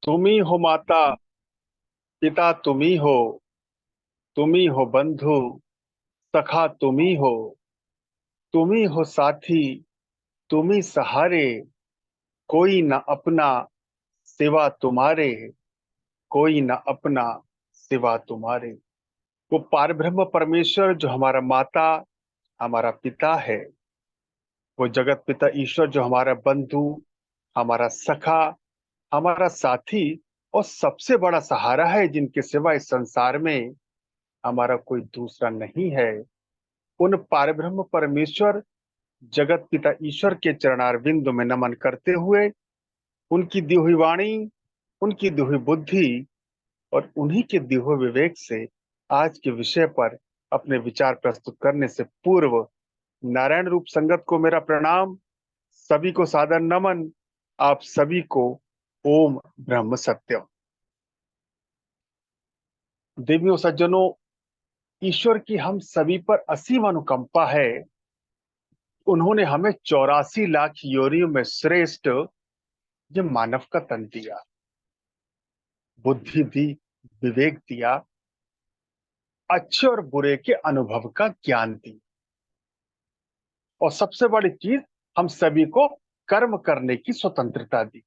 तुम ही हो माता पिता, तुम ही हो बंधु सखा, तुम ही हो साथी, तुम ही सहारे। कोई न अपना सिवा तुम्हारे, कोई न अपना सिवा तुम्हारे। वो पारब्रह्म परमेश्वर जो हमारा माता, हमारा पिता है। वो जगत पिता ईश्वर जो हमारा बंधु, हमारा सखा, हमारा साथी और सबसे बड़ा सहारा है, जिनके सिवा इस संसार में हमारा कोई दूसरा नहीं है। उन पारब्रह्म परमेश्वर जगत पिता ईश्वर के चरणारविंद में नमन करते हुए, उनकी दी हुई वाणी, उनकी दी हुई बुद्धि और उन्हीं के दी हुए विवेक से आज के विषय पर अपने विचार प्रस्तुत करने से पूर्व नारायण रूप संगत को मेरा प्रणाम, सभी को सादर नमन। आप सभी को ओम ब्रह्म सत्यम। देवियों सज्जनों, ईश्वर की हम सभी पर असीम अनुकंपा है। उन्होंने हमें 84 लाख योनियों में श्रेष्ठ ये मानव का तन दिया, बुद्धि दी, विवेक दिया, अच्छे और बुरे के अनुभव का ज्ञान दी, और सबसे बड़ी चीज, हम सभी को कर्म करने की स्वतंत्रता दी।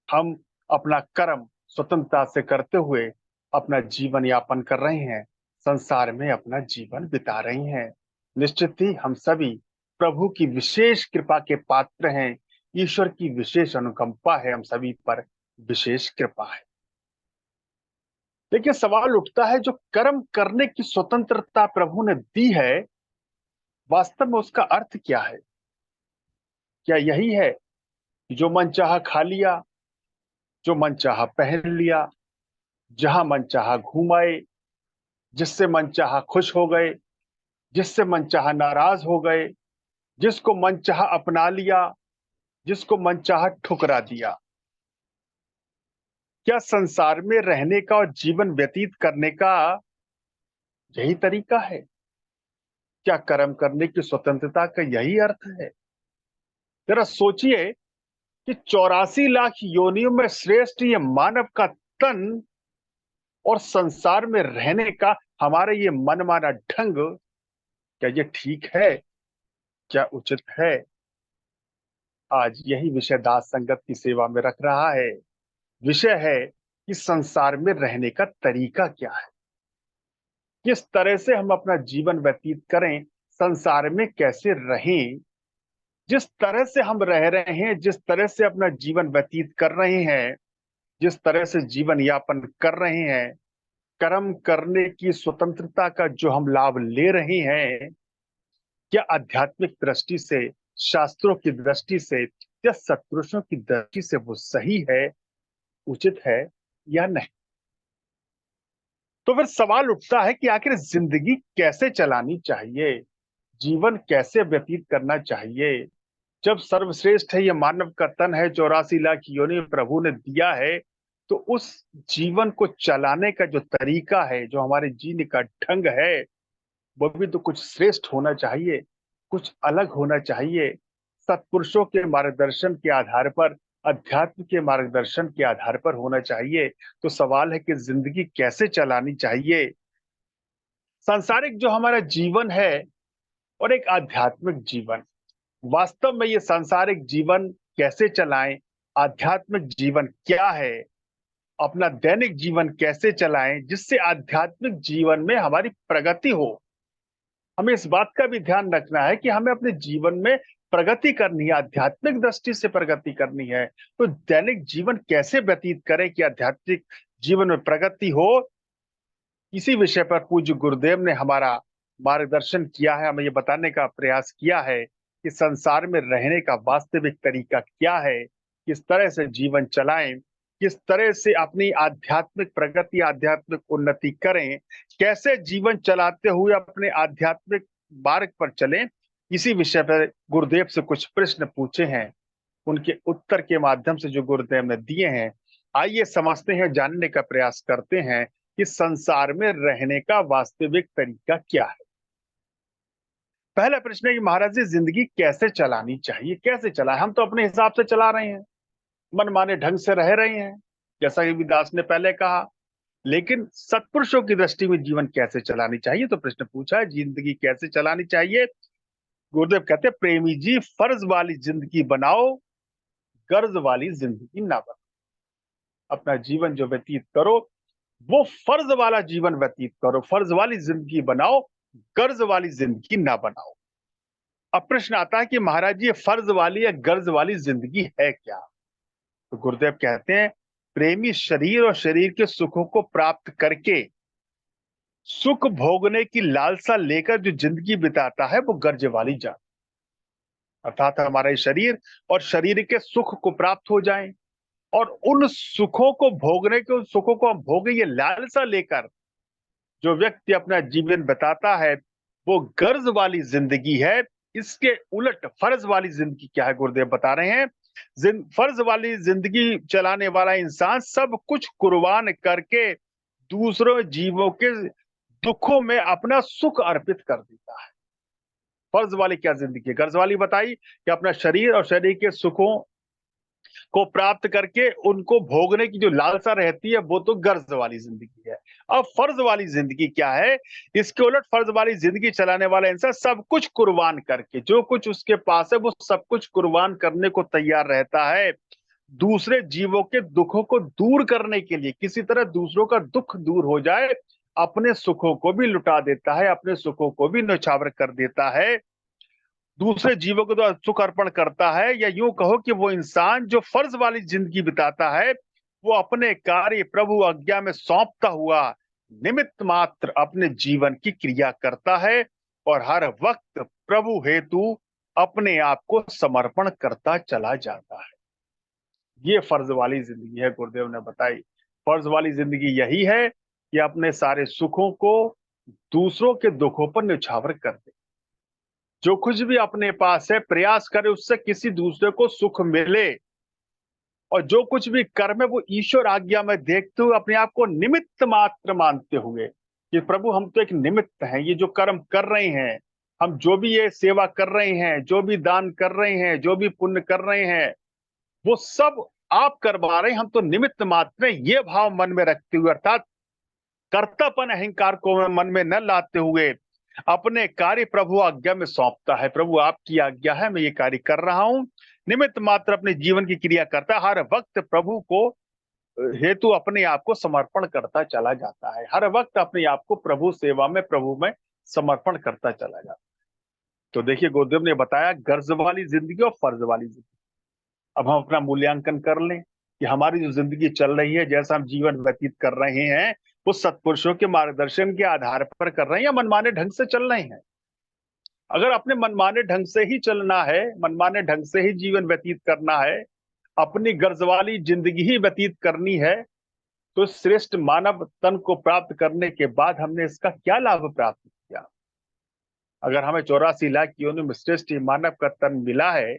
हम अपना कर्म स्वतंत्रता से करते हुए अपना जीवन यापन कर रहे हैं, संसार में अपना जीवन बिता रहे हैं। निश्चित ही हम सभी प्रभु की विशेष कृपा के पात्र हैं। ईश्वर की विशेष अनुकंपा है, हम सभी पर विशेष कृपा है। देखिए, सवाल उठता है, जो कर्म करने की स्वतंत्रता प्रभु ने दी है, वास्तव में उसका अर्थ क्या है? क्या यही है कि जो मन चाहा खा लिया, जो मन चाहा पहन लिया, जहां मन चाहा घूम आए, जिससे मन चाहा खुश हो गए, जिससे मन चाहा नाराज हो गए, जिसको मन चाहा अपना लिया, जिसको मन चाहा ठुकरा दिया? क्या संसार में रहने का और जीवन व्यतीत करने का यही तरीका है? क्या कर्म करने की स्वतंत्रता का यही अर्थ है? जरा सोचिए कि 84 लाख योनियों में श्रेष्ठ ये मानव का तन और संसार में रहने का हमारा ये मनमाना ढंग, क्या ये ठीक है? क्या उचित है? आज यही विषय दास संगत की सेवा में रख रहा है। विषय है कि संसार में रहने का तरीका क्या है, किस तरह से हम अपना जीवन व्यतीत करें, संसार में कैसे रहें। जिस तरह से हम रह रहे हैं, जिस तरह से अपना जीवन व्यतीत कर रहे हैं, जिस तरह से जीवन यापन कर रहे हैं, कर्म करने की स्वतंत्रता का जो हम लाभ ले रहे हैं, क्या आध्यात्मिक दृष्टि से, शास्त्रों की दृष्टि से या सत्पुरुषों की दृष्टि से वो सही है, उचित है या नहीं? तो फिर सवाल उठता है कि आखिर जिंदगी कैसे चलानी चाहिए, जीवन कैसे व्यतीत करना चाहिए? जब सर्वश्रेष्ठ है, ये मानव का तन है, 84 लाख योनि प्रभु ने दिया है, तो उस जीवन को चलाने का जो तरीका है, जो हमारे जीने का ढंग है, वो भी तो कुछ श्रेष्ठ होना चाहिए, कुछ अलग होना चाहिए। सत्पुरुषों के मार्गदर्शन के आधार पर, अध्यात्म के मार्गदर्शन के आधार पर होना चाहिए। तो सवाल है कि जिंदगी कैसे चलानी चाहिए? सांसारिक जो हमारा जीवन है और एक आध्यात्मिक जीवन, वास्तव में ये सांसारिक जीवन कैसे चलाएं, आध्यात्मिक जीवन क्या है, अपना दैनिक जीवन कैसे चलाएं जिससे आध्यात्मिक जीवन में हमारी प्रगति हो। हमें इस बात का भी ध्यान रखना है कि हमें अपने जीवन में प्रगति करनी है, आध्यात्मिक दृष्टि से प्रगति करनी है। तो दैनिक जीवन कैसे व्यतीत करें कि आध्यात्मिक जीवन में प्रगति हो, इसी विषय पर पूज्य गुरुदेव ने हमारा मार्गदर्शन किया है, हमें ये बताने का प्रयास किया है कि संसार में रहने का वास्तविक तरीका क्या है, किस तरह से जीवन चलाएं, किस तरह से अपनी आध्यात्मिक प्रगति, आध्यात्मिक उन्नति करें, कैसे जीवन चलाते हुए अपने आध्यात्मिक मार्ग पर चलें। इसी विषय पर गुरुदेव से कुछ प्रश्न पूछे हैं, उनके उत्तर के माध्यम से जो गुरुदेव ने दिए हैं, आइए समझते हैं, जानने का प्रयास करते हैं कि संसार में रहने का वास्तविक तरीका क्या है। पहला प्रश्न है कि महाराज जी, जिंदगी कैसे चलानी चाहिए, कैसे चलाए? हम तो अपने हिसाब से चला रहे हैं, मनमाने ढंग से रह रहे हैं, जैसा कि विदास ने पहले कहा। लेकिन सत्पुरुषों की दृष्टि में जीवन कैसे चलानी चाहिए, तो प्रश्न पूछा है जिंदगी कैसे चलानी चाहिए। गुरुदेव कहते हैं, प्रेमी जी फर्ज वाली जिंदगी बनाओ, गर्ज वाली जिंदगी ना बनाओ। अपना जीवन जो व्यतीत करो वो फर्ज वाला जीवन व्यतीत करो, फर्ज वाली जिंदगी बनाओ, गर्ज वाली जिंदगी ना बनाओ। अब प्रश्न आता है कि महाराज जी, ये फर्ज वाली या गर्ज वाली जिंदगी है क्या? तो गुरुदेव कहते हैं, प्रेमी शरीर और शरीर के सुखों को प्राप्त करके सुख भोगने की लालसा लेकर जो जिंदगी बिताता है वो गर्ज वाली जान, अर्थात हमारा शरीर और शरीर के सुख को प्राप्त हो जाए और उन सुखों को भोगने के, उन सुखों को हम भोगे ये लालसा लेकर जो व्यक्ति अपना जीवन बिताता है वो गर्ज वाली जिंदगी है। इसके उलट फर्ज वाली जिंदगी क्या है, गुरुदेव बता रहे हैं, फर्ज वाली जिंदगी चलाने वाला इंसान सब कुछ कुर्बान करके दूसरों जीवों के दुखों में अपना सुख अर्पित कर देता है। फर्ज वाली क्या जिंदगी है, गर्ज वाली बताई कि अपना शरीर और शरीर के सुखों को प्राप्त करके उनको भोगने की जो लालसा रहती है वो तो गर्ज वाली जिंदगी है। अब फर्ज वाली जिंदगी क्या है, इसके उलट फर्ज वाली जिंदगी चलाने वाला इंसान सब कुछ कुर्बान करके, जो कुछ उसके पास है वो सब कुछ कुर्बान करने को तैयार रहता है दूसरे जीवों के दुखों को दूर करने के लिए। किसी तरह दूसरों का दुख दूर हो जाए, अपने सुखों को भी लुटा देता है, अपने सुखों को भी न्यौछावर कर देता है, दूसरे जीवों को तो सुख अर्पण करता है। या यूं कहो कि वो इंसान जो फर्ज वाली जिंदगी बिताता है वो अपने कार्य प्रभु आज्ञा में सौंपता हुआ निमित्त मात्र अपने जीवन की क्रिया करता है और हर वक्त प्रभु हेतु अपने आप को समर्पण करता चला जाता है। ये फर्ज वाली जिंदगी है, गुरुदेव ने बताई। फर्ज वाली जिंदगी यही है कि अपने सारे सुखों को दूसरों के दुखों पर न्यौछावर कर दे, जो कुछ भी अपने पास है प्रयास करे उससे किसी दूसरे को सुख मिले, और जो कुछ भी कर्म है वो ईश्वर आज्ञा में देखते हुए अपने आप को निमित्त मात्र मानते हुए कि प्रभु हम तो एक निमित्त हैं, ये जो कर्म कर रहे हैं, हम जो भी ये सेवा कर रहे हैं, जो भी दान कर रहे हैं, जो भी पुण्य कर रहे हैं, वो सब आप करवा रहे हैं, हम तो निमित्त मात्र हैं। ये भाव मन में रखते हुए, अर्थात कर्तापन अहंकार को मन में न लाते हुए अपने कार्य प्रभु आज्ञा में सौंपता है। प्रभु आपकी आज्ञा है, मैं ये कार्य कर रहा हूं, निमित्त मात्र अपने जीवन की क्रिया करता है, हर वक्त प्रभु को हेतु अपने आप को समर्पण करता चला जाता है, हर वक्त अपने आप को प्रभु सेवा में, प्रभु में समर्पण करता चला जाता है। तो देखिए, गुरुदेव ने बताया गर्ज वाली जिंदगी और फर्ज वाली जिंदगी। अब हम अपना मूल्यांकन कर लें कि हमारी जो जिंदगी चल रही है, जैसा हम जीवन व्यतीत कर रहे हैं, वो सत्पुरुषों के मार्गदर्शन के आधार पर कर रहे हैं या मनमाने ढंग से चल रहे हैं। अगर अपने मनमाने ढंग से ही चलना है, मनमाने ढंग से ही जीवन व्यतीत करना है, अपनी गर्ज वाली जिंदगी ही व्यतीत करनी है, तो श्रेष्ठ मानव तन को प्राप्त करने के बाद हमने इसका क्या लाभ प्राप्त किया? अगर हमें 84 लाख योनियों में श्रेष्ठ मानव का तन मिला है,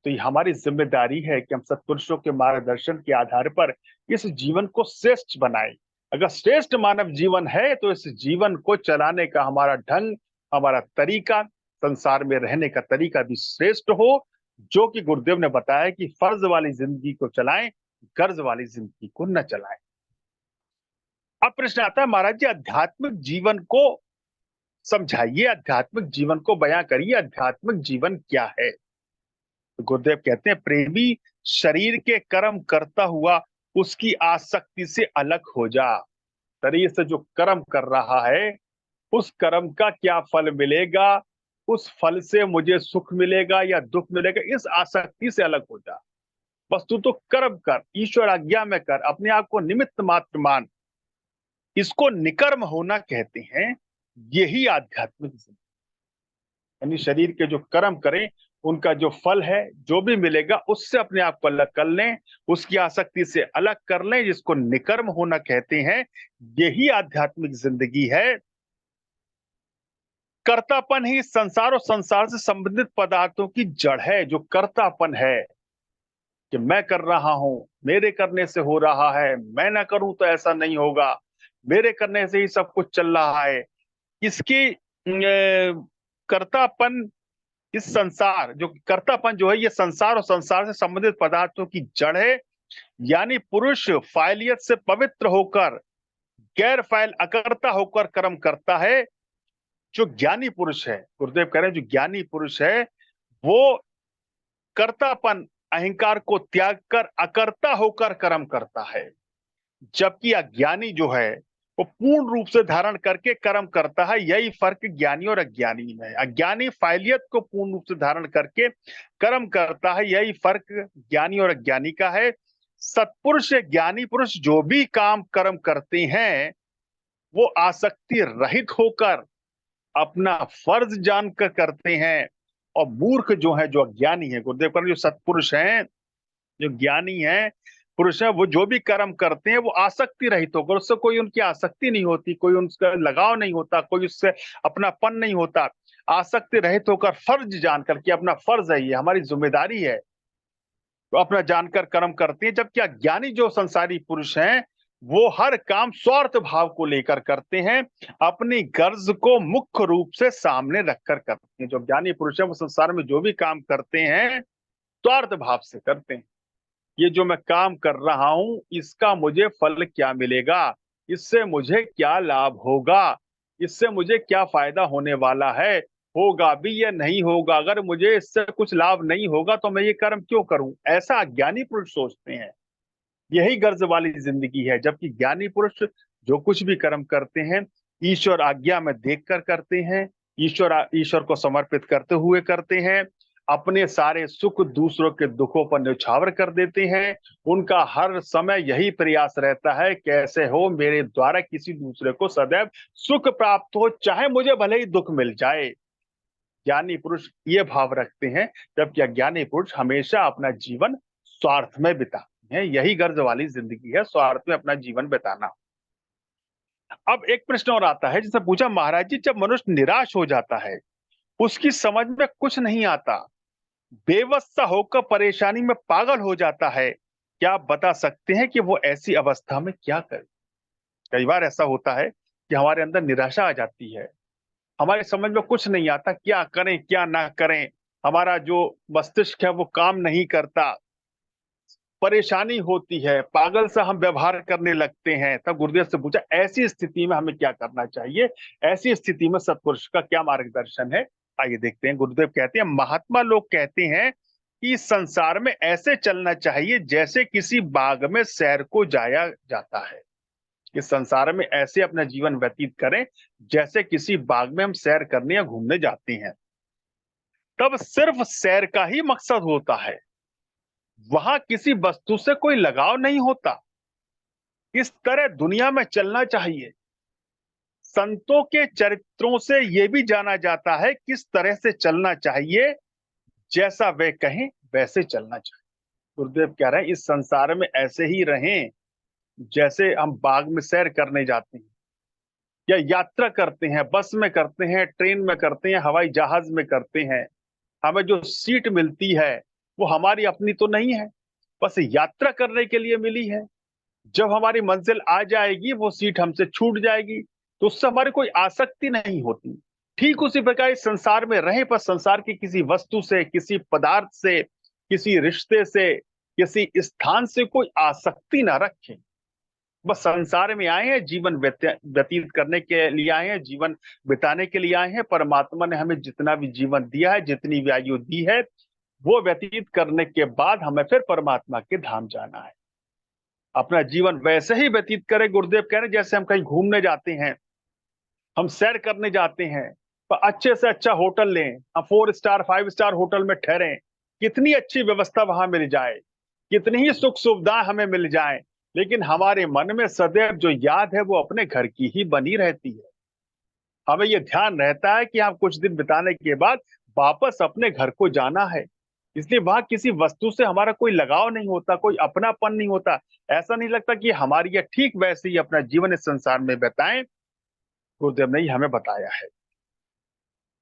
तो ये हमारी जिम्मेदारी है कि हम सत्पुरुषों के मार्गदर्शन के आधार पर इस जीवन को श्रेष्ठ बनाएं। अगर श्रेष्ठ मानव जीवन है तो इस जीवन को चलाने का हमारा ढंग, हमारा तरीका, संसार में रहने का तरीका भी श्रेष्ठ हो, जो कि गुरुदेव ने बताया कि फर्ज वाली जिंदगी को चलाएं, कर्ज वाली जिंदगी को न चलाएं। अब प्रश्न आता है, महाराज जी आध्यात्मिक जीवन को समझाइए, आध्यात्मिक जीवन को बयां करिए, आध्यात्मिक जीवन क्या है? तो गुरुदेव कहते हैं, प्रेमी शरीर के कर्म करता हुआ उसकी आसक्ति से अलग हो जा। शरीर से जो कर्म कर रहा है उस कर्म का क्या फल मिलेगा, उस फल से मुझे सुख मिलेगा या दुख मिलेगा, इस आसक्ति से अलग हो जा। बस तू तो कर्म कर, ईश्वर आज्ञा में कर, अपने आप को निमित्त मात्र मान। इसको निकर्म होना कहते हैं। यही आध्यात्मिक जिंदगी, यानी शरीर के जो कर्म करें उनका जो फल है, जो भी मिलेगा उससे अपने आप को अलग कर लें, उसकी आसक्ति से अलग कर लें, जिसको निकर्म होना कहते हैं। यही आध्यात्मिक जिंदगी है। कर्तापन ही संसार और संसार से संबंधित पदार्थों की जड़ है। जो कर्तापन है कि मैं कर रहा हूं, मेरे करने से हो रहा है, मैं ना करूं तो ऐसा नहीं होगा, मेरे करने से ही सब कुछ चल रहा है, इसकी कर्तापन, इस संसार जो कर्तापन जो है, ये संसार और संसार से संबंधित पदार्थों की जड़ है। यानी पुरुष फाइलियत से पवित्र होकर गैर फाइल अकर्ता होकर कर्म करता है। जो ज्ञानी पुरुष है, गुरुदेव कह रहे हैं, जो ज्ञानी पुरुष है वो कर्तापन अहंकार को त्याग कर अकर्ता होकर कर्म करता है, जबकि अज्ञानी जो है वो पूर्ण रूप से धारण करके कर्म करता है। यही फर्क ज्ञानी और अज्ञानी में है। अज्ञानी फाइलियत को पूर्ण रूप से धारण करके कर्म करता है, यही फर्क ज्ञानी और अज्ञानी का है। सत्पुरुष ज्ञानी पुरुष जो भी काम कर्म करते हैं वो आसक्ति रहित होकर अपना फर्ज जानकर करते हैं। और मूर्ख जो है, जो अज्ञानी है, गुरुदेव पर जो सत्पुरुष हैं, जो ज्ञानी है पुरुष है, वो जो भी कर्म करते हैं वो आसक्ति रहित होकर, उससे कोई उनकी आसक्ति नहीं होती, कोई उनका लगाव नहीं होता, कोई उससे अपनापन नहीं होता। आसक्ति रहित होकर फर्ज जानकर कि अपना फर्ज है, ये हमारी जिम्मेदारी है, तो अपना जानकर कर्म करते हैं। जबकि अज्ञानी जो संसारी पुरुष हैं वो हर काम स्वार्थ भाव को लेकर करते हैं, अपनी गर्ज को मुख्य रूप से सामने रखकर करते हैं। जो ज्ञानी पुरुष है वो संसार में जो भी काम करते हैं स्वार्थ भाव से करते हैं। ये जो मैं काम कर रहा हूं इसका मुझे फल क्या मिलेगा, इससे मुझे क्या लाभ होगा, इससे मुझे क्या फायदा होने वाला है, होगा भी या नहीं होगा, अगर मुझे इससे कुछ लाभ नहीं होगा तो मैं ये कर्म क्यों करूं, ऐसा अज्ञानी पुरुष सोचते हैं। यही गर्ज वाली जिंदगी है। जबकि ज्ञानी पुरुष जो कुछ भी कर्म करते हैं ईश्वर आज्ञा में देखकर करते हैं, ईश्वर को समर्पित करते हुए करते हैं, अपने सारे सुख दूसरों के दुखों पर न्यौछावर कर देते हैं। उनका हर समय यही प्रयास रहता है कैसे हो मेरे द्वारा किसी दूसरे को सदैव सुख प्राप्त हो, चाहे मुझे भले ही दुख मिल जाए। ज्ञानी पुरुष ये भाव रखते हैं, जबकि अज्ञानी पुरुष हमेशा अपना जीवन स्वार्थ में बिताते हैं। यही गर्ज वाली जिंदगी है, स्वार्थ में अपना जीवन बिताना। अब एक प्रश्न और आता है, जिसने पूछा महाराज जी, जब मनुष्य निराश हो जाता है, उसकी समझ में कुछ नहीं आता, बेबस सा होकर परेशानी में पागल हो जाता है, क्या आप बता सकते हैं कि वो ऐसी अवस्था में क्या करे? कई बार ऐसा होता है कि हमारे अंदर निराशा आ जाती है, हमारी समझ में कुछ नहीं आता, क्या करें क्या ना करें, हमारा जो मस्तिष्क है वो काम नहीं करता, परेशानी होती है, पागल सा हम व्यवहार करने लगते हैं। तब गुरुदेव से पूछा ऐसी स्थिति में हमें क्या करना चाहिए, ऐसी स्थिति में सत्पुरुष का क्या मार्गदर्शन है? आइए देखते हैं। गुरुदेव कहते हैं, महात्मा लोग कहते हैं कि संसार में ऐसे चलना चाहिए जैसे किसी बाग में सैर को जाया जाता है। इस संसार में ऐसे अपना जीवन व्यतीत करें जैसे किसी बाग में हम सैर करने या घूमने जाते हैं। तब सिर्फ सैर का ही मकसद होता है, वहां किसी वस्तु से कोई लगाव नहीं होता। इस तरह दुनिया में चलना चाहिए। संतों के चरित्रों से यह भी जाना जाता है किस तरह से चलना चाहिए, जैसा वे कहें वैसे चलना चाहिए। गुरुदेव कह रहे हैं इस संसार में ऐसे ही रहें जैसे हम बाग में सैर करने जाते हैं या यात्रा करते हैं, बस में करते हैं, ट्रेन में करते हैं, हवाई जहाज में करते हैं। हमें जो सीट मिलती है वो हमारी अपनी तो नहीं है, बस यात्रा करने के लिए मिली है। जब हमारी मंजिल आ जाएगी वो सीट हमसे छूट जाएगी, तो उससे हमारी कोई आसक्ति नहीं होती। ठीक उसी प्रकार इस संसार में रहे पर संसार की किसी वस्तु से, किसी पदार्थ से, किसी रिश्ते से, किसी स्थान से कोई आसक्ति ना रखें। बस संसार में आए हैं, जीवन व्यतीत करने के लिए आए हैं, जीवन बिताने के लिए आए हैं। परमात्मा ने हमें जितना भी जीवन दिया है, जितनी भी आयु दी है, वो व्यतीत करने के बाद हमें फिर परमात्मा के धाम जाना है। अपना जीवन वैसे ही व्यतीत करें, गुरुदेव कह रहे हैं, जैसे हम कहीं घूमने जाते हैं, हम सैर करने जाते हैं, तो अच्छे से अच्छा होटल लें, हम 4 स्टार 5 स्टार होटल में ठहरें, कितनी अच्छी व्यवस्था वहां मिल जाए, कितनी ही सुख सुविधाएं हमें मिल जाए, लेकिन हमारे मन में सदैव जो याद है वो अपने घर की ही बनी रहती है। हमें ये ध्यान रहता है कि हम कुछ दिन बिताने के बाद वापस अपने घर को जाना है। इसलिए वहां किसी वस्तु से हमारा कोई लगाव नहीं होता, कोई अपनापन नहीं होता। ऐसा नहीं लगता कि हमारी ये ठीक वैसे ही अपना जीवन इस संसार में बिताएं। गुरुदेव ने हमें बताया है।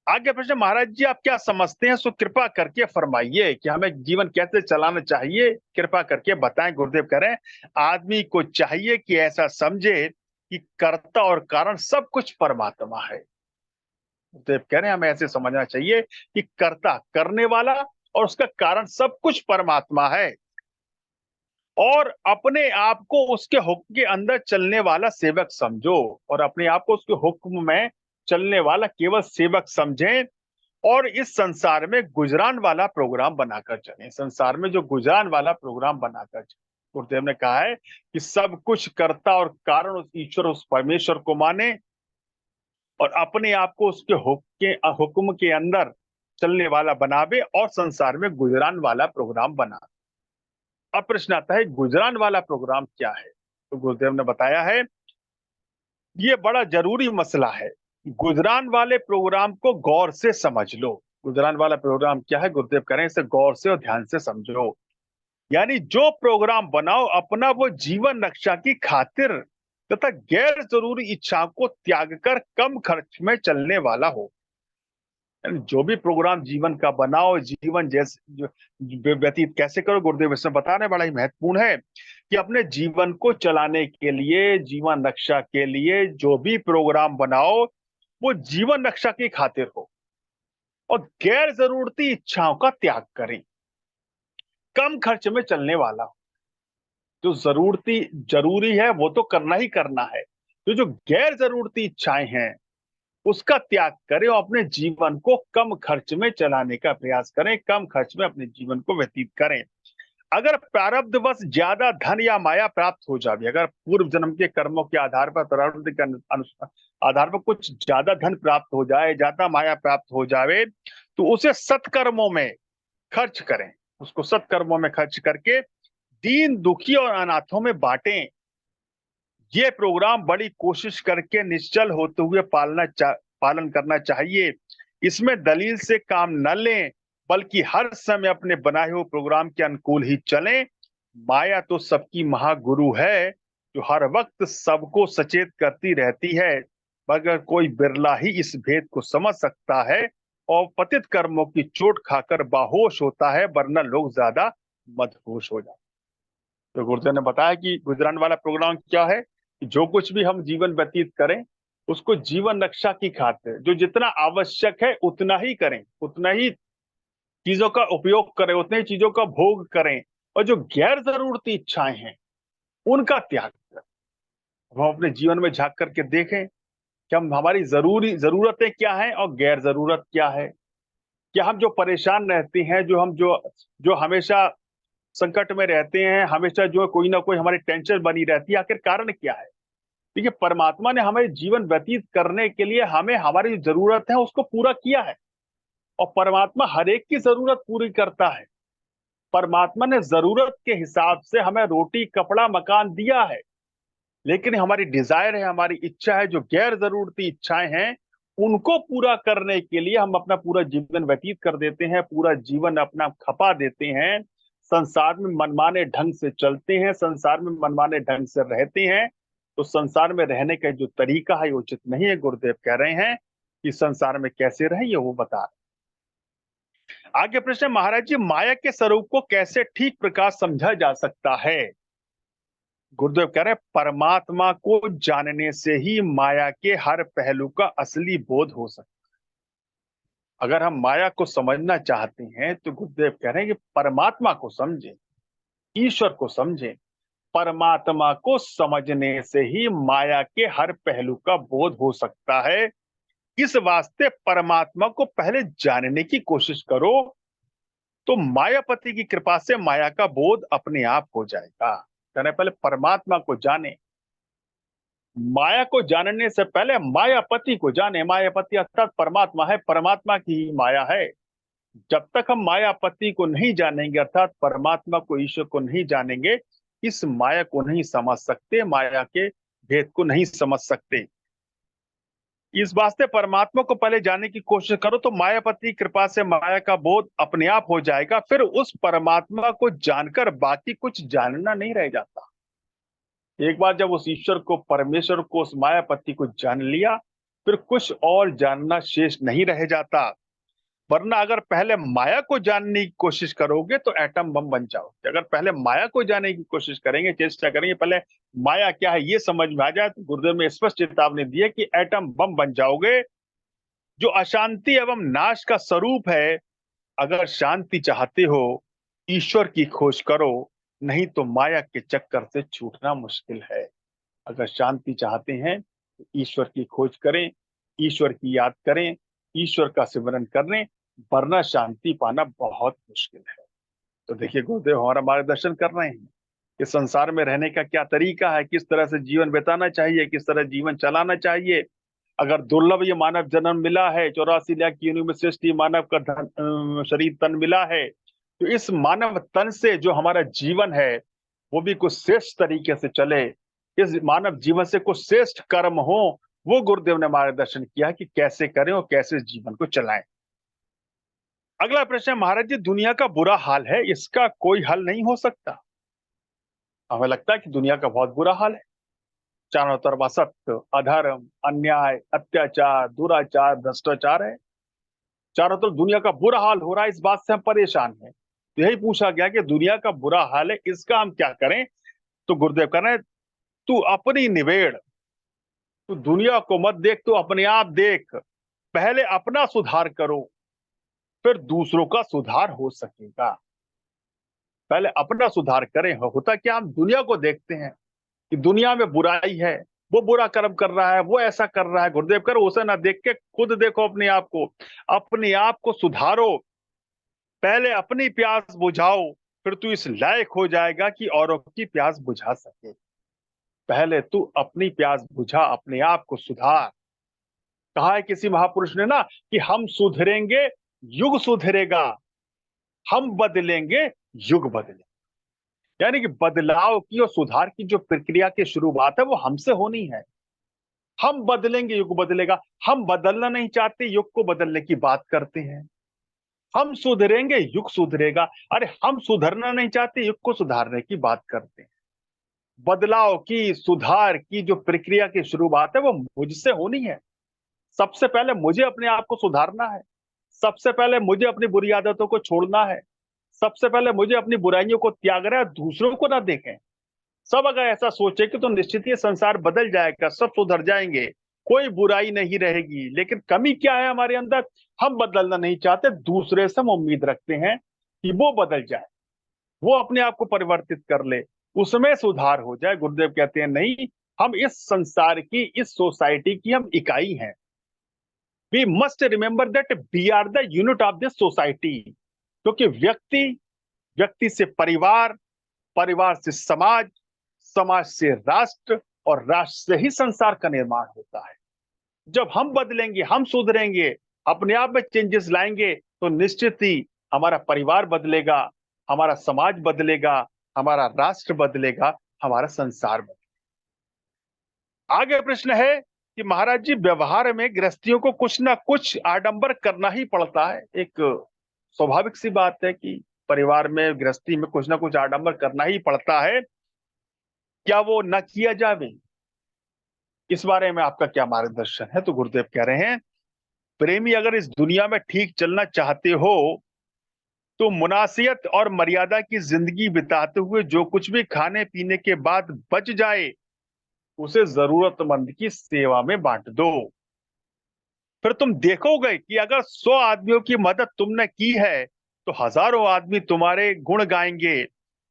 आगे प्रश्न, महाराज जी आप क्या समझते हैं, सो कृपा करके फरमाइए कि हमें जीवन कैसे चलाना चाहिए, कृपा करके बताएं। गुरुदेव कह रहे हैं आदमी को चाहिए कि ऐसा समझे कि कर्ता और कारण सब कुछ परमात्मा है। गुरुदेव कह रहे हैं हमें ऐसे समझना चाहिए कि कर्ता करने वाला और उसका कारण सब कुछ परमात्मा है। और अपने आप को उसके हुक्म के अंदर चलने वाला सेवक समझो, और अपने आप को उसके हुक्म में चलने वाला केवल सेवक समझें, और इस संसार में गुजरान वाला प्रोग्राम बनाकर चलें। संसार में जो गुजरान वाला प्रोग्राम बनाकर चलें। गुरुदेव ने कहा है कि सब कुछ कर्ता और कारण उस ईश्वर, उस परमेश्वर को माने, और अपने आप को उसके हुक्म के अंदर चलने वाला बनावे, और संसार में गुजरान वाला प्रोग्राम बना। अब प्रश्न आता है, गुजरान वाला प्रोग्राम क्या है? तो गुरुदेव ने बताया है, ये बड़ा जरूरी मसला है। गुजरान वाले प्रोग्राम को गौर से समझ लो। गुजरान वाला प्रोग्राम क्या है? गुरुदेव कह रहे हैं, इसे गौर से और ध्यान से समझो। यानी जो प्रोग्राम बनाओ अपना, वो जीवन रक्षा की खातिर तथा गैर जरूरी इच्छाओं को त्याग कर कम खर्च में चलने वाला हो। जो भी प्रोग्राम जीवन का बनाओ, जीवन जैसे व्यतीत कैसे करो, गुरुदेव इसमें बता रहे, बड़ा ही महत्वपूर्ण है कि अपने जीवन को चलाने के लिए, जीवन रक्षा के लिए जो भी प्रोग्राम बनाओ, वो जीवन रक्षा की खातिर हो, और गैर जरूरती इच्छाओं का त्याग करें, कम खर्च में चलने वाला हो। जो जरूरी है वो तो करना ही करना है, तो जो गैर जरूरती इच्छाएं हैं उसका त्याग करें, और अपने जीवन को कम खर्च में चलाने का प्रयास करें, कम खर्च में अपने जीवन को व्यतीत करें। अगर प्रारब्धवश ज्यादा धन या माया प्राप्त हो जाए, अगर पूर्व जन्म के कर्मों के आधार पर, प्रारब्ध के आधार पर कुछ ज्यादा धन प्राप्त हो जाए, ज्यादा माया प्राप्त हो जाए, तो उसे सत्कर्मों में खर्च करें। उसको सत्कर्मों में खर्च करके दीन दुखी और अनाथों में बांटें। ये प्रोग्राम बड़ी कोशिश करके निश्चल होते हुए पालन करना चाहिए। इसमें दलील से काम न लें, बल्कि हर समय अपने बनाए हुए प्रोग्राम के अनुकूल ही चलें। माया तो सबकी महागुरु है, जो हर वक्त सबको सचेत करती रहती है, मगर कोई बिरला ही इस भेद को समझ सकता है, और पतित कर्मों की चोट खाकर बाहोश होता है, वरना लोग ज्यादा मदहोश हो जाते। तो गुरुदेव ने बताया कि गुजरान वाला प्रोग्राम क्या है, कि जो कुछ भी हम जीवन व्यतीत करें, उसको जीवन रक्षा की खातिर जो जितना आवश्यक है उतना ही करें, उतना ही चीजों का उपयोग करें, उतने ही चीजों का भोग करें, और जो गैर जरूरती इच्छाएं हैं उनका त्याग करें। हम अपने जीवन में झांक करके देखें कि हम, हमारी जरूरतें क्या हैं और गैर जरूरत क्या है। क्या हम जो परेशान रहते हैं, जो जो हमेशा संकट में रहते हैं, हमेशा जो कोई ना कोई हमारी टेंशन बनी रहती है, आखिर कारण क्या है? देखिए, परमात्मा ने हमें जीवन व्यतीत करने के लिए हमें हमारी जो जरूरत है उसको पूरा किया है, और परमात्मा हर एक की जरूरत पूरी करता है। परमात्मा ने जरूरत के हिसाब से हमें रोटी कपड़ा मकान दिया है, लेकिन हमारी डिजायर है, हमारी इच्छा है, जो गैर जरूरती इच्छाएं हैं, उनको पूरा करने के लिए हम अपना पूरा जीवन व्यतीत कर देते हैं, पूरा जीवन अपना खपा देते हैं, संसार में मनमाने ढंग से चलते हैं, संसार में मनमाने ढंग से रहते हैं। तो संसार में रहने का जो तरीका है वो उचित नहीं है। गुरुदेव कह रहे हैं कि संसार में कैसे रहे ये वो बता रहे। आगे प्रश्न है, महाराज जी, माया के स्वरूप को कैसे ठीक प्रकार समझा जा सकता है? गुरुदेव कह रहे हैं, परमात्मा को जानने से ही माया के हर पहलू का असली बोध हो सकता है। अगर हम माया को समझना चाहते हैं तो गुरुदेव कह रहे हैं कि परमात्मा को समझें, ईश्वर को समझें। परमात्मा को समझने से ही माया के हर पहलू का बोध हो सकता है। इस वास्ते परमात्मा को पहले जानने की कोशिश करो, तो मायापति की कृपा से माया का बोध अपने आप हो जाएगा। कहने पहले परमात्मा को जाने, माया को जानने से पहले मायापति को जाने। मायापति अर्थात परमात्मा है, परमात्मा की ही माया है। जब तक हम मायापति को नहीं जानेंगे, अर्थात परमात्मा को, ईश्वर को नहीं जानेंगे, इस माया को नहीं समझ सकते, माया के भेद को नहीं समझ सकते। इस वास्ते परमात्मा को पहले जानने की कोशिश करो, तो मायापति की कृपा से माया का बोध अपने आप हो जाएगा। फिर उस परमात्मा को जानकर बाकी कुछ जानना नहीं रह जाता। एक बार जब उस ईश्वर को, परमेश्वर को, उस मायापति को जान लिया, फिर कुछ और जानना शेष नहीं रह जाता। वरना अगर पहले माया को जानने की कोशिश करोगे तो एटम बम बन जाओगे। अगर पहले माया को जानने की कोशिश करेंगे, चेष्टा करेंगे पहले माया क्या है ये समझ में आ जाए, तो गुरुदेव ने स्पष्ट चेतावनी दी है कि एटम बम बन जाओगे, जो अशांति एवं नाश का स्वरूप है। अगर शांति चाहते हो, ईश्वर की खोज करो, नहीं तो माया के चक्कर से छूटना मुश्किल है। अगर शांति चाहते हैं तो ईश्वर की खोज करें, ईश्वर की याद करें, ईश्वर का सिमरन करें, वरना शांति पाना बहुत मुश्किल है। तो देखिए, गुरुदेव हमारा मार्गदर्शन कर रहे हैं कि संसार में रहने का क्या तरीका है, किस तरह से जीवन बिताना चाहिए, किस तरह जीवन चलाना चाहिए। अगर दुर्लभ ये मानव जन्म मिला है, 84 लाख योनियों में श्रेष्ठ ये मानव का शरीर तन मिला है, तो इस मानव तन से जो हमारा जीवन है वो भी कुछ श्रेष्ठ तरीके से चले, इस मानव जीवन से कुछ श्रेष्ठ कर्म हो, वो गुरुदेव ने मार्गदर्शन किया कि कैसे करें और कैसे जीवन को चलाएं। अगला प्रश्न है, महाराज जी दुनिया का बुरा हाल है, इसका कोई हल नहीं हो सकता? हमें लगता है कि दुनिया का बहुत बुरा हाल है। चारों तरफ असत्य, अधर्म, अन्याय, अत्याचार, दुराचार, भ्रष्टाचार है। चारों तरफ दुनिया का बुरा हाल हो रहा है, इस बात से हम परेशान हैं। तो यही पूछा गया कि दुनिया का बुरा हाल है, इसका हम क्या करें? तो गुरुदेव कह रहे हैं, तू अपनी निबेड़, तू दुनिया को मत देख, तू अपने आप देख। पहले अपना सुधार करो, फिर दूसरों का सुधार हो सकेगा। पहले अपना सुधार करें। होता क्या, हम दुनिया को देखते हैं कि दुनिया में बुराई है, वो बुरा कर्म कर रहा है, वो ऐसा कर रहा है। गुरुदेव कर उसे ना देख के खुद देखो अपने आप को, अपने आप को सुधारो। पहले अपनी प्यास बुझाओ, फिर तू इस लायक हो जाएगा कि औरों की प्यास बुझा सके। पहले तू अपनी प्यास बुझा, अपने आप को सुधार। कहा है किसी महापुरुष ने ना कि हम सुधरेंगे, युग सुधरेगा, हम बदलेंगे, युग बदलेगा। यानी कि बदलाव की और सुधार की जो प्रक्रिया की शुरुआत है वो हमसे होनी है। हम बदलेंगे, युग बदलेगा। हम बदलना नहीं चाहते, युग को बदलने की बात करते हैं। हम सुधरेंगे, युग सुधरेगा। अरे हम सुधरना नहीं चाहते, युग को सुधारने की बात करते हैं। बदलाव की, सुधार की जो प्रक्रिया की शुरुआत है वो मुझसे होनी है। सबसे पहले मुझे अपने आप को सुधारना है। सबसे पहले मुझे अपनी बुरी आदतों को छोड़ना है। सबसे पहले मुझे अपनी बुराइयों को त्यागना है, दूसरों को ना देखें। सब अगर ऐसा सोचे कि तो निश्चित ही संसार बदल जाएगा, सब सुधर जाएंगे, कोई बुराई नहीं रहेगी। लेकिन कमी क्या है हमारे अंदर? हम बदलना नहीं चाहते, दूसरे से हम उम्मीद रखते हैं कि वो बदल जाए, वो अपने आप को परिवर्तित कर ले, उसमें सुधार हो जाए। गुरुदेव कहते हैं नहीं, हम इस संसार की, इस सोसाइटी की हम इकाई हैं। We must remember that we are the unit of this society. क्योंकि व्यक्ति, व्यक्ति से परिवार, परिवार से समाज, समाज से राष्ट्र, और राष्ट्र से ही संसार का निर्माण होता है। जब हम बदलेंगे, हम सुधरेंगे, अपने आप में चेंजेस लाएंगे, तो निश्चित ही हमारा परिवार बदलेगा, हमारा समाज बदलेगा, हमारा राष्ट्र बदलेगा, हमारा संसार बदलेगा। आगे प्रश्न है कि महाराज जी व्यवहार में गृहस्थियों को कुछ ना कुछ आडंबर करना ही पड़ता है। एक स्वाभाविक सी बात है कि परिवार में, गृहस्थी में कुछ ना कुछ आडंबर करना ही पड़ता है। क्या वो न किया जावे? इस बारे में आपका क्या मार्गदर्शन है? तो गुरुदेव कह रहे हैं, प्रेमी अगर इस दुनिया में ठीक चलना चाहते हो तो मुनासियत और मर्यादा की जिंदगी बिताते हुए जो कुछ भी खाने पीने के बाद बच जाए उसे जरूरतमंद की सेवा में बांट दो। फिर तुम देखोगे कि अगर 100 आदमियों की मदद तुमने की है तो हजारों आदमी तुम्हारे गुण गाएंगे,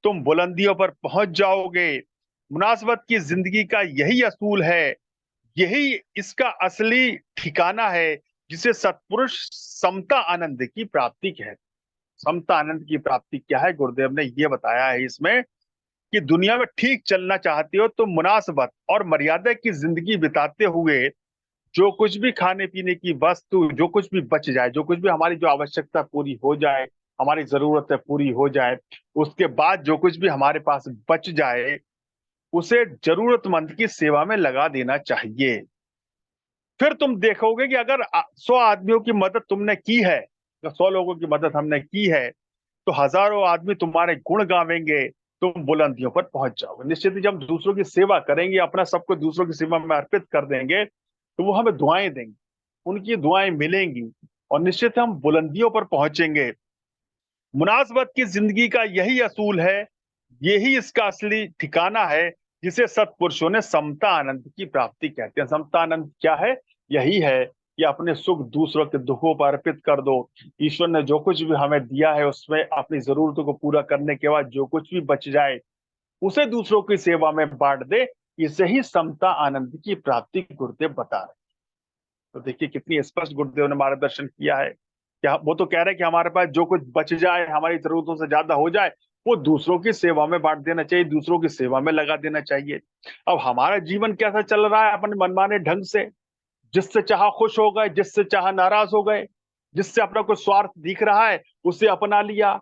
तुम बुलंदियों पर पहुंच जाओगे। मुनासबत की जिंदगी का यही असूल है, यही इसका असली ठिकाना है, जिसे सत्पुरुष समता आनंद की प्राप्ति कहते हैं। समता आनंद की प्राप्ति क्या है? गुरुदेव ने ये बताया है इसमें कि दुनिया में ठीक चलना चाहते हो तो मुनासबत और मर्यादा की जिंदगी बिताते हुए जो कुछ भी खाने पीने की वस्तु, जो कुछ भी बच जाए, जो कुछ भी हमारी जो आवश्यकता पूरी हो जाए, हमारी जरूरतें पूरी हो जाए, उसके बाद जो कुछ भी हमारे पास बच जाए उसे जरूरतमंद की सेवा में लगा देना चाहिए। फिर तुम देखोगे कि अगर 100 आदमियों की मदद तुमने की है, तो 100 लोगों की मदद हमने की है, तो हजारों आदमी तुम्हारे गुण गावेंगे, तुम बुलंदियों पर पहुंच जाओगे। निश्चित ही जब हम दूसरों की सेवा करेंगे, अपना सबको दूसरों की सेवा में अर्पित कर देंगे, तो वो हमें दुआएं देंगे, उनकी दुआएं मिलेंगी, और निश्चित हम बुलंदियों पर पहुंचेंगे। मुनासबत की जिंदगी का यही असूल है, यही इसका असली ठिकाना है, जिसे सत्पुरुषों ने समता आनंद की प्राप्ति कहते हैं। समता आनंद क्या है? यही है या अपने सुख दूसरों के दुखों पर अर्पित कर दो। ईश्वर ने जो कुछ भी हमें दिया है उसमें अपनी जरूरतों को पूरा करने के बाद जो कुछ भी बच जाए उसे दूसरों की सेवा में बांट दे। इसे ही समता आनंद की प्राप्ति गुरुदेव बता रहे। तो देखिए कितनी स्पष्ट गुरुदेव ने मार्गदर्शन किया है। क्या वो तो कह रहे हैं कि हमारे पास जो कुछ बच जाए, हमारी जरूरतों से ज्यादा हो जाए, वो दूसरों की सेवा में बांट देना चाहिए, दूसरों की सेवा में लगा देना चाहिए। अब हमारा जीवन कैसा चल रहा है अपने मनमाने ढंग से, जिससे चाहा खुश हो गए, जिससे चाहा नाराज हो गए, जिससे अपना कोई स्वार्थ दिख रहा है उसे अपना लिया,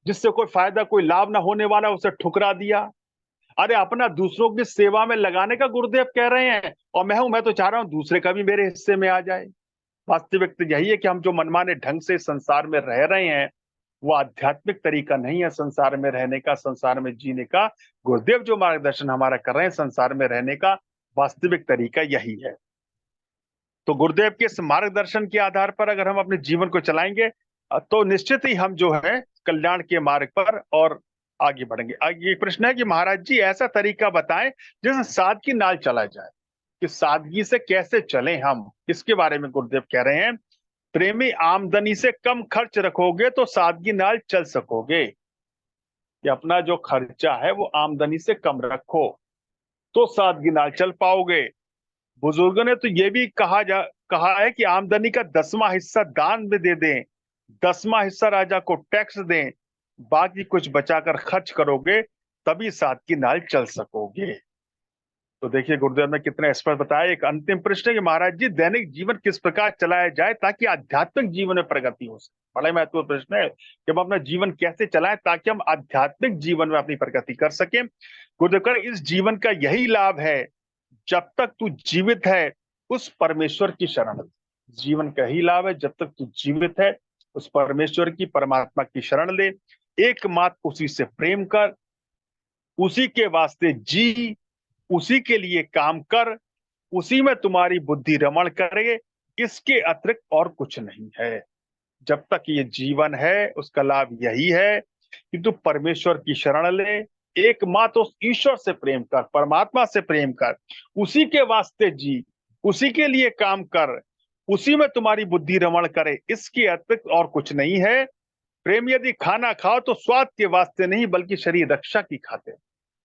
जिससे कोई फायदा कोई लाभ ना होने वाला उसे ठुकरा दिया। अरे अपना दूसरों की सेवा में लगाने का गुरुदेव कह रहे हैं, और मैं तो चाह रहा हूं दूसरे का भी मेरे हिस्से में आ जाए। वास्तविक तो यही है कि हम जो मनमाने ढंग से संसार में रह रहे हैं वो आध्यात्मिक तरीका नहीं है संसार में रहने का, संसार में जीने का। गुरुदेव जो मार्गदर्शन हमारा कर रहे हैं संसार में रहने का वास्तविक तरीका यही है। तो गुरुदेव के इस मार्गदर्शन के आधार पर अगर हम अपने जीवन को चलाएंगे तो निश्चित ही हम जो है कल्याण के मार्ग पर और आगे बढ़ेंगे। आगे एक प्रश्न है कि महाराज जी ऐसा तरीका बताएं जिससे सादगी नाल चला जाए, कि सादगी से कैसे चलें हम, इसके बारे में गुरुदेव कह रहे हैं। प्रेमी आमदनी से कम खर्च रखोगे तो सादगी नाल चल सकोगे, कि अपना जो खर्चा है वो आमदनी से कम रखो तो सादगी नाल चल पाओगे। बुजुर्गों ने तो ये भी कहा है कि आमदनी का 10वां हिस्सा दान में दे दें, 10वां हिस्सा राजा को टैक्स दें, बाकी कुछ बचाकर खर्च करोगे तभी सादगी नाल चल सकोगे। तो देखिए गुरुदेव ने कितने स्पष्ट बताया। एक अंतिम प्रश्न है कि महाराज जी दैनिक जीवन किस प्रकार चलाया जाए ताकि आध्यात्मिक जीवन में प्रगति हो सके। बड़ा महत्वपूर्ण प्रश्न है कि हम अपना जीवन कैसे चलाएं ताकि हम आध्यात्मिक जीवन में अपनी प्रगति कर सकें। गुरुदेव कह रहे इस जीवन का यही लाभ है, जब तक तू जीवित है उस परमेश्वर की शरण। जीवन का ही लाभ है, जब तक तू जीवित है उस परमेश्वर की परमात्मा की शरण ले, एकमात्र उसी से प्रेम कर, उसी के वास्ते जी, उसी के लिए काम कर, उसी में तुम्हारी बुद्धि रमण करे, इसके अतिरिक्त और कुछ नहीं है। जब तक ये जीवन है उसका लाभ यही है कि तू परमेश्वर की शरण ले, एकमात्र उस ईश्वर से प्रेम कर, परमात्मा से प्रेम कर, उसी के वास्ते जी, उसी के लिए काम कर, उसी में तुम्हारी बुद्धि रमण करे, इसके अतिरिक्त और कुछ नहीं है। प्रेम यदि खाना खाओ तो स्वाद के वास्ते नहीं बल्कि शरीर रक्षा की खाते।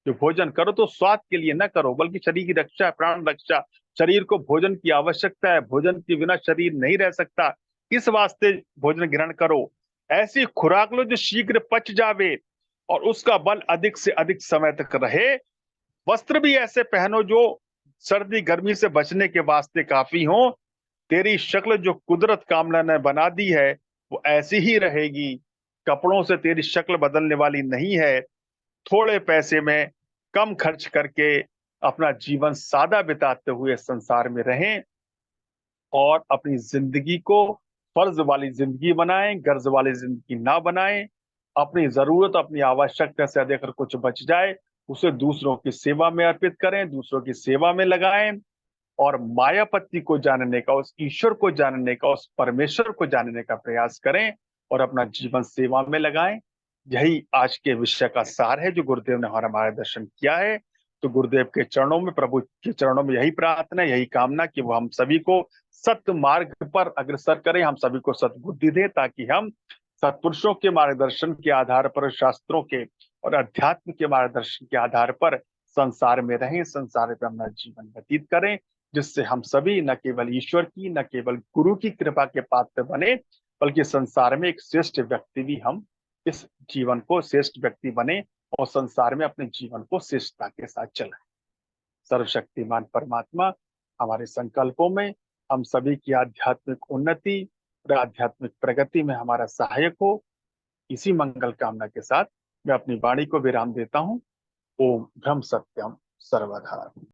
जो भोजन करो तो स्वाद के लिए न करो बल्कि शरीर की रक्षा, प्राण रक्षा। शरीर को भोजन की आवश्यकता है, भोजन के बिना शरीर नहीं रह सकता, इस वास्ते भोजन ग्रहण करो। ऐसी खुराक लो जो शीघ्र पच जावे और उसका बल अधिक से अधिक समय तक रहे। वस्त्र भी ऐसे पहनो जो सर्दी गर्मी से बचने के वास्ते काफी हो। तेरी शक्ल जो कुदरत कामना ने बना दी है वो ऐसी ही रहेगी, कपड़ों से तेरी शक्ल बदलने वाली नहीं है। थोड़े पैसे में कम खर्च करके अपना जीवन सादा बिताते हुए संसार में रहें और अपनी जिंदगी को फर्ज वाली जिंदगी बनाएं, गर्ज वाली जिंदगी ना बनाएं। अपनी जरूरत, अपनी आवश्यकता से अधिक कुछ बच जाए उसे दूसरों की सेवा में अर्पित करें, दूसरों की सेवा में लगाएं और मायापति को जानने का, उस ईश्वर को जानने का, उस परमेश्वर को जानने का प्रयास करें और अपना जीवन सेवा में लगाएं। यही आज के विषय का सार है जो गुरुदेव ने हमारा मार्गदर्शन किया है। तो गुरुदेव के चरणों में, प्रभु के चरणों में यही प्रार्थना, यही कामना कि वो हम सभी को सत्य मार्ग पर अग्रसर करें, हम सभी को सद्बुद्धि दे ताकि हम सत्पुरुषों के मार्गदर्शन के आधार पर, शास्त्रों के और अध्यात्म के मार्गदर्शन के आधार पर संसार में रहें, संसार पर अपना जीवन व्यतीत करें, जिससे हम सभी न केवल ईश्वर की, न केवल गुरु की कृपा के पात्र बने बल्कि संसार में एक श्रेष्ठ व्यक्ति भी हम इस जीवन को श्रेष्ठ व्यक्ति बने और संसार में अपने जीवन को श्रेष्ठता के साथ चलाएं। सर्वशक्तिमान परमात्मा हमारे संकल्पों में हम सभी की आध्यात्मिक उन्नति और आध्यात्मिक प्रगति में हमारा सहायक हो। इसी मंगल कामना के साथ मैं अपनी वाणी को विराम देता हूँ। ओम ब्रह्म सत्यम सर्वधा।